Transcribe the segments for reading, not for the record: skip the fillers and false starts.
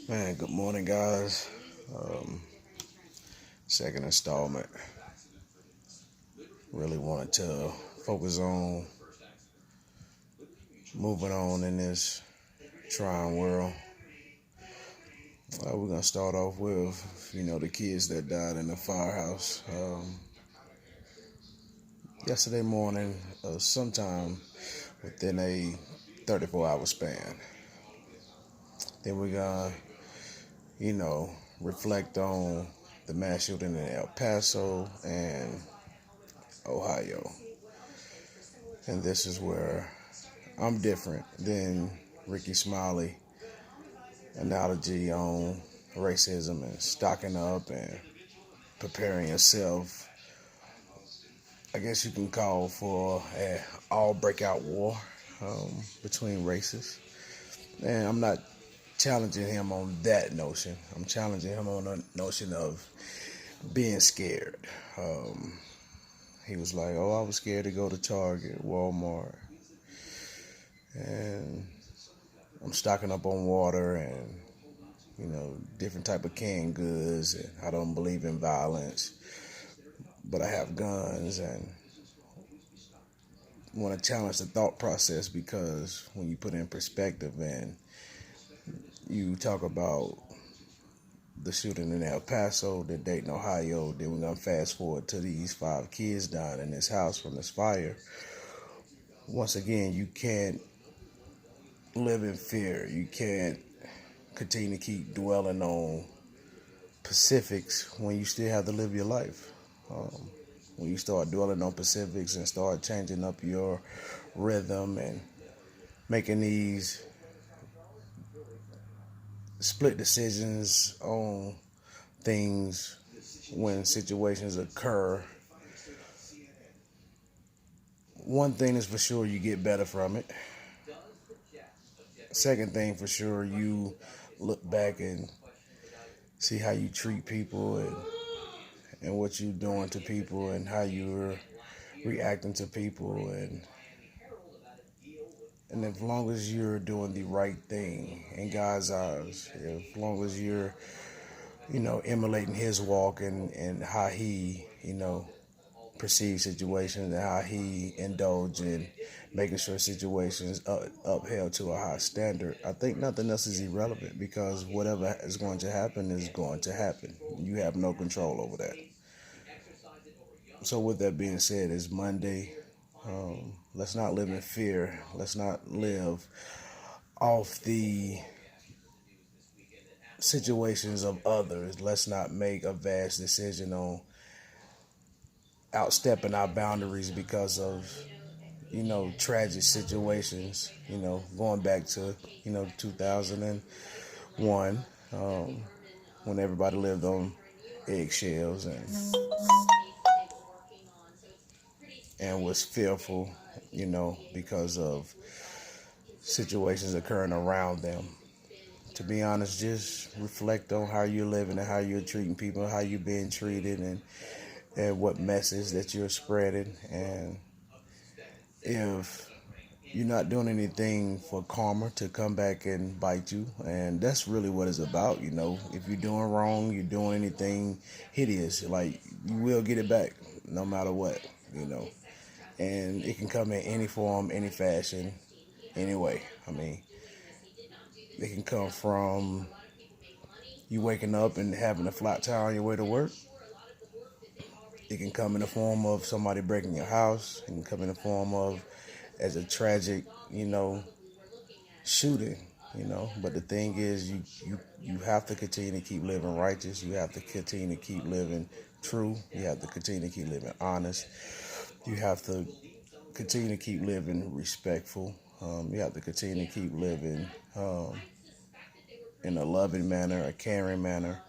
Man, good morning, guys. Um, Second installment. Really wanted to focus on moving on in this trying world. We're gonna start off with, the kids that died in the firehouse yesterday morning, sometime within a 34-hour span. Then we're gonna, you know, reflect on the mass shooting in El Paso and Ohio. And this is where I'm different than Ricky Smiley analogy on racism and stocking up and preparing yourself. I guess you can call for an all breakout war between races. And I'm not challenging him on that notion. I'm challenging him on the notion of being scared. Um, he was like, "Oh, I was scared to go to Target, Walmart, and I'm stocking up on water and different type of canned goods. And I don't believe in violence, but I have guns and want to challenge the thought process because when you put in perspective and you talk about the shooting in El Paso, the Dayton, Ohio, then we're going to fast forward to these 5 kids dying in this house from this fire. Once again, you can't live in fear. You can't continue to keep dwelling on Pacifics when you still have to live your life. When you start dwelling on Pacifics and start changing up your rhythm and making these split decisions on things when situations occur, one thing is for sure, you get better from it. Second thing for sure, you look back and see how you treat people and what you're doing to people and how you're reacting to people, and as long as you're doing the right thing in God's eyes, as long as you're emulating his walk and how he perceive situations and how he indulge in making sure situations upheld to a high standard, I think nothing else is irrelevant because whatever is going to happen is going to happen. You have no control over that. So with that being said, it's Monday. Let's not live in fear. Let's not live off the situations of others. Let's not make a vast decision on outstepping our boundaries because of tragic situations, going back to, 2001, when everybody lived on eggshells and was fearful, because of situations occurring around them. To be honest, just reflect on how you're living and how you're treating people, how you're being treated, and what message that you're spreading. And if you're not doing anything for karma to come back and bite you, and that's really what it's about. If you're doing wrong, you're doing anything hideous, like, you will get it back no matter what. And it can come in any form, any fashion, any way. I mean, it can come from you waking up and having a flat tire on your way to work. It can come in the form of somebody breaking your house. It can come in the form of as a tragic, shooting. But the thing is, you have to continue to keep living righteous. You have to continue to keep living true. You have to continue to keep living honest. You have to continue to keep living respectful. You have to continue to keep living in a loving manner, a caring manner,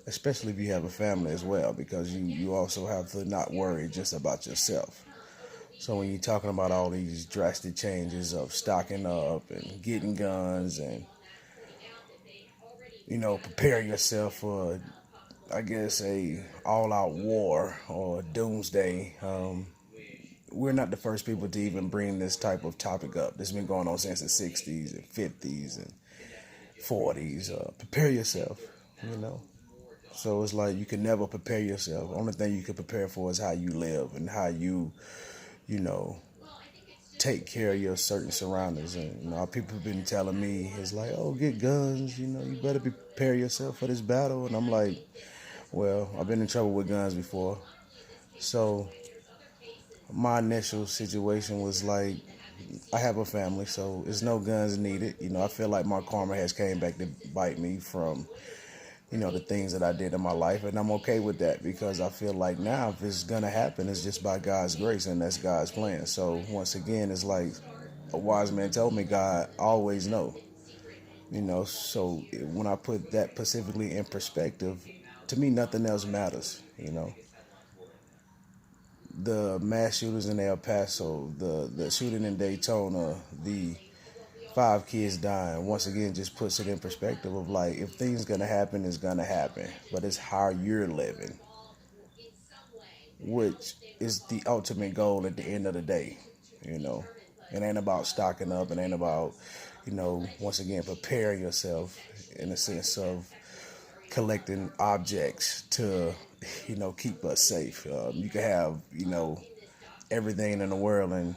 especially if you have a family as well, because you also have to not worry just about yourself. So when you're talking about all these drastic changes of stocking up and getting guns and, preparing yourself for, I guess, a all-out war or doomsday, we're not the first people to even bring this type of topic up. This has been going on since the 60s and 50s. And 40s. Prepare yourself, you know. So it's like you can never prepare yourself. Only thing you can prepare for is how you live and how you know, take care of your certain surroundings. And people have been telling me, it's like, oh, get guns. You better prepare yourself for this battle. And I'm like, well, I've been in trouble with guns before. So my initial situation was like, I have a family, so there's no guns needed. I feel like my karma has came back to bite me from, the things that I did in my life. And I'm okay with that because I feel like now if it's going to happen, it's just by God's grace and that's God's plan. So once again, it's like a wise man told me, God always know. So when I put that specifically in perspective, to me, nothing else matters. The mass shooters in El Paso, the shooting in Daytona, the 5 kids dying, once again, just puts it in perspective of like, if things gonna happen, it's gonna happen. But it's how you're living, which is the ultimate goal at the end of the day. It ain't about stocking up. It ain't about, once again, preparing yourself in a sense of collecting objects to, keep us safe. You can have, everything in the world and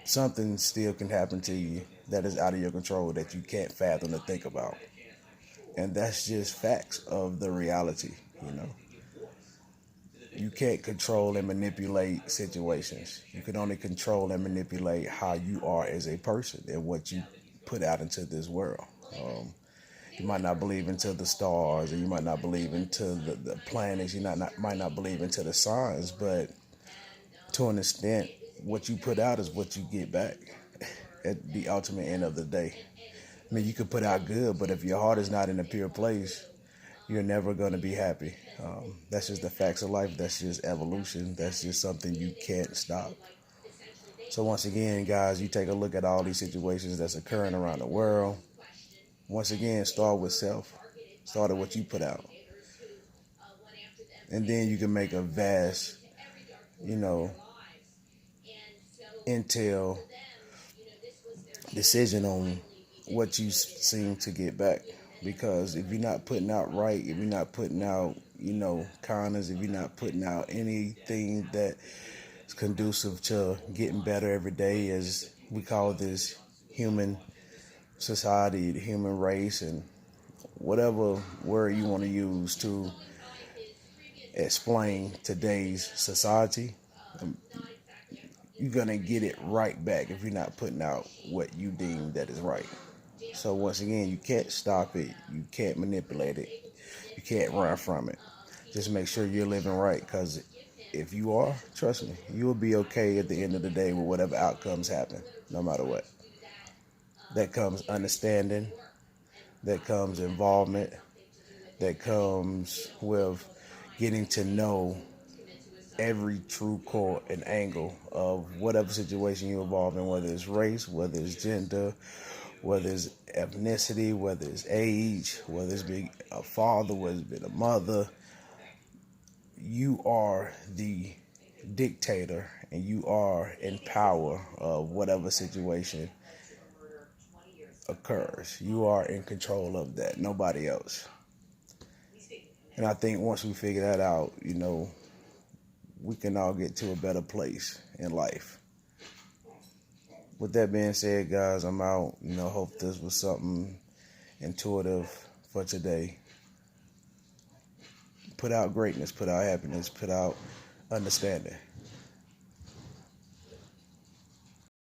something still can happen to you that is out of your control that you can't fathom to think about. And that's just facts of the reality. You can't control and manipulate situations. You can only control and manipulate how you are as a person and what you put out into this world. You might not believe into the stars, or you might not believe into the planets. You might not believe into the signs, but to an extent, what you put out is what you get back at the ultimate end of the day. I mean, you could put out good, but if your heart is not in a pure place, you're never going to be happy. That's just the facts of life. That's just evolution. That's just something you can't stop. So once again, guys, you take a look at all these situations that's occurring around the world. Once again, start with self. Start at what you put out. And then you can make a vast, intel decision on what you seem to get back. Because if you're not putting out right, if you're not putting out, kindness, if you're not putting out anything that is conducive to getting better every day, as we call this human society, the human race, and whatever word you want to use to explain today's society, you're going to get it right back if you're not putting out what you deem that is right. So once again, you can't stop it. You can't manipulate it. You can't run from it. Just make sure you're living right, because if you are, trust me, you'll be okay at the end of the day with whatever outcomes happen, no matter what. That comes understanding. That comes involvement. That comes with getting to know every true core and angle of whatever situation you're involved in, whether it's race, whether it's gender, whether it's ethnicity, whether it's age, whether it's being a father, whether it's being a mother. You are the dictator and you are in power of whatever situation occurs. You are in control of that, nobody else. And I think once we figure that out, we can all get to a better place in life. With that being said, guys, I'm out. Hope this was something intuitive for today. Put out greatness, put out happiness, put out understanding.